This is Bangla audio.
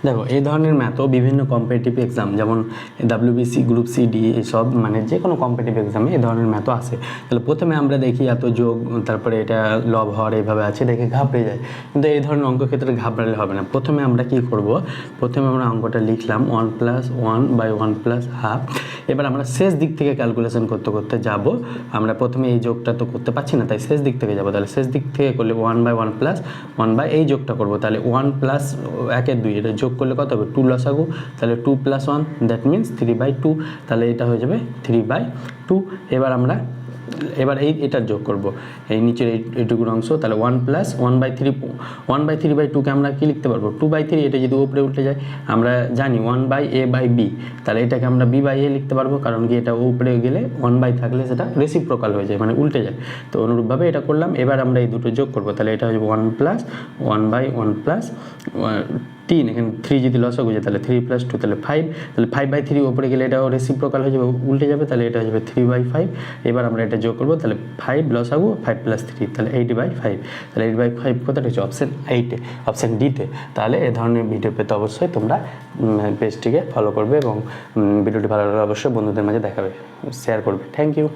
দেখো এই ধরনের ম্যাথও বিভিন্ন কম্পিটিটিভ এক্সাম যেমন ডাব্লিউবিসি গ্রুপ সি ডি এসব মানে যে কোনো কম্পিটিটিভ এক্সামে এই ধরনের ম্যাথও আসে। তাহলে প্রথমে আমরা দেখি এত যোগ, তারপরে এটা লব হর এইভাবে আছে, দেখে ঘাবড়ে যায়। কিন্তু এই ধরনের অঙ্ক ক্ষেত্রে ঘাবড়ালে হবে না। প্রথমে আমরা কি করব, প্রথমে আমরা অঙ্কটা লিখলাম 1 + 1/1 + হাফ। এবার আমরা শেষ দিক থেকে ক্যালকুলেশন করতে করতে যাব। আমরা প্রথমে এই যোগটা তো করতে পারছি না, তাই শেষ দিক থেকে যাব। তাহলে শেষ দিক থেকে করলে 1/1 + 1 এই যোগটা করব। তাহলে 1 + 1 2 এটা যোগ করলে কত হবে 2 লসাগু। তাহলে 2 + 1 দ্যাট মিনস 3/2। তাহলে এটা হয়ে যাবে 3/2। এবার এটার যোগ করব, এই নিচের এইটুকুর অংশ। তাহলে 1 + 1/3 1/3/2কে আমরা কি লিখতে পারবো 2/3। এটা যদি উপরে উল্টে যায় আমরা জানি 1/a/b, তাহলে এটাকে আমরা b/a লিখতে পারবো, কারণ কি এটা উপরে গেলে 1 থাকলে সেটা রেসিপ্রোকাল হয়ে যায়, মানে উল্টে যায়। তো অনুরূপভাবে এটা করলাম। এবার আমরা এই দুটো যোগ করব। তাহলে এটা হয়ে যাবে 1 + 1/1 + 3, এখানে 3 যদি লসাগু যায় তাহলে 3 + 2 তাহলে 5। তাহলে 5/3 উপরে গেলে এটাও রেসিপ্রোকাল হয়ে যাবে, উল্টে যাবে। তাহলে এটা হয়ে যাবে 3/5। এবার আমরা এটা যোগ করবো। তাহলে 5 লসাগু 5 + 3 তাহলে 8/5। তাহলে 8/5 কোথায় হচ্ছে অপশান 8-এ, অপশান ডিতে। তাহলে এ ধরনের ভিডিও পেতে অবশ্যই তোমরা পেজটিকে ফলো করবে এবং ভিডিওটি ভালো লাগলে অবশ্যই বন্ধুদের মাঝে দেখাবে, শেয়ার করবে। Thank you.